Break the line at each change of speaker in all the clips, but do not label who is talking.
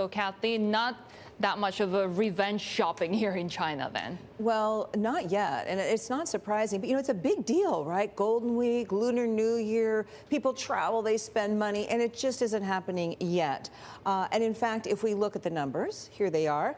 So, Kathleen, not that much of a revenge shopping here in China then?
Well, not yet, and it's not surprising, but it's a big deal, right? Golden Week, Lunar New Year, people travel, they spend money, and it just isn't happening yet. And in fact, if we look at the numbers, here they are.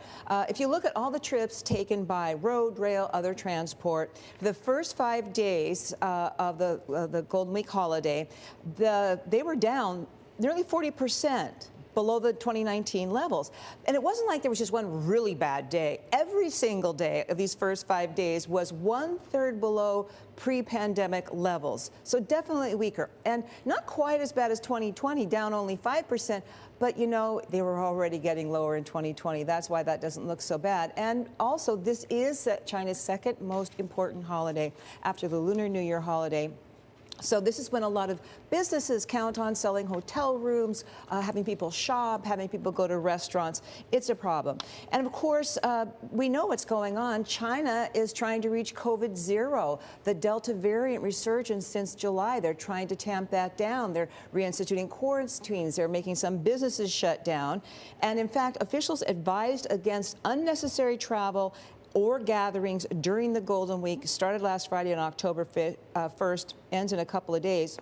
If you look at all the trips taken by road, rail, other transport, for the first 5 days of the Golden Week holiday, they were down nearly 40%. Below the 2019 levels. And it wasn't like there was just one really bad day. Every single day of these first 5 days was 1/3 below pre-pandemic levels. So definitely weaker. And not quite as bad as 2020, down only 5%. But they were already getting lower in 2020. That's why that doesn't look so bad. And also, this is China's second most important holiday after the Lunar New Year holiday. So this is when a lot of businesses count on selling hotel rooms, having people shop, having people go to restaurants. It's a problem. And of course, we know what's going on. China is trying to reach COVID zero. The Delta variant resurgence since July, they're trying to tamp that down. They're reinstituting quarantines. They're making some businesses shut down. And in fact, officials advised against unnecessary travel or gatherings during the Golden Week. Started last Friday on October 1st, ends in a couple of days.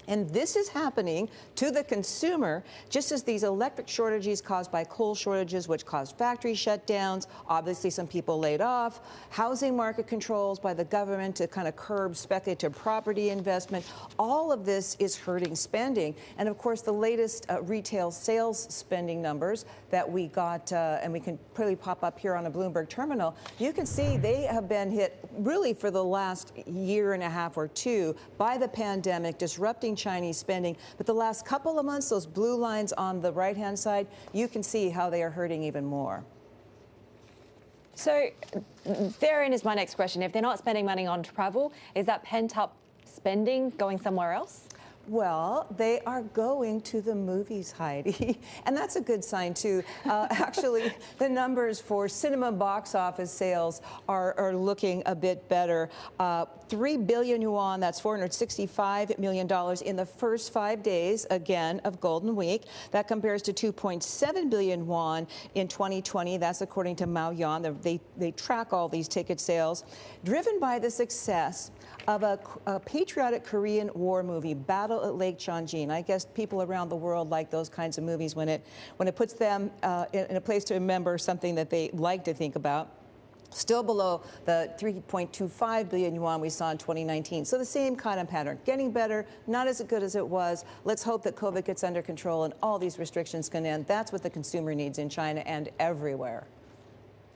And this is happening to the consumer just as these electric shortages caused by coal shortages, which caused factory shutdowns, obviously some people laid off, housing market controls by the government to kind of curb speculative property investment. All of this is hurting spending. And of course, the latest retail sales spending numbers that we got, and we can probably pop up here on a Bloomberg terminal, you can see they have been hit really for the last year and a half or two by the pandemic, disrupting Chinese spending. But the last couple of months, those blue lines on the right-hand side, you can see how they are hurting even more.
So therein is my next question. If they're not spending money on travel, is that pent-up spending going somewhere else?
Well, they are going to the movies, Heidi, and that's a good sign, too. Actually, the numbers for cinema box office sales are looking a bit better. 3 billion yuan, that's $465 million in the first 5 days, again, of Golden Week. That compares to 2.7 billion yuan in 2020. That's according to Maoyan. They track all these ticket sales, driven by the success of a patriotic Korean war movie, Battle at Lake Changjin. I guess people around the world like those kinds of movies when it puts them in a place to remember something that they like to think about. Still below the 3.25 billion yuan we saw in 2019. So the same kind of pattern, getting better, not as good as it was. Let's hope that COVID gets under control and all these restrictions can end. That's what the consumer needs in China and everywhere.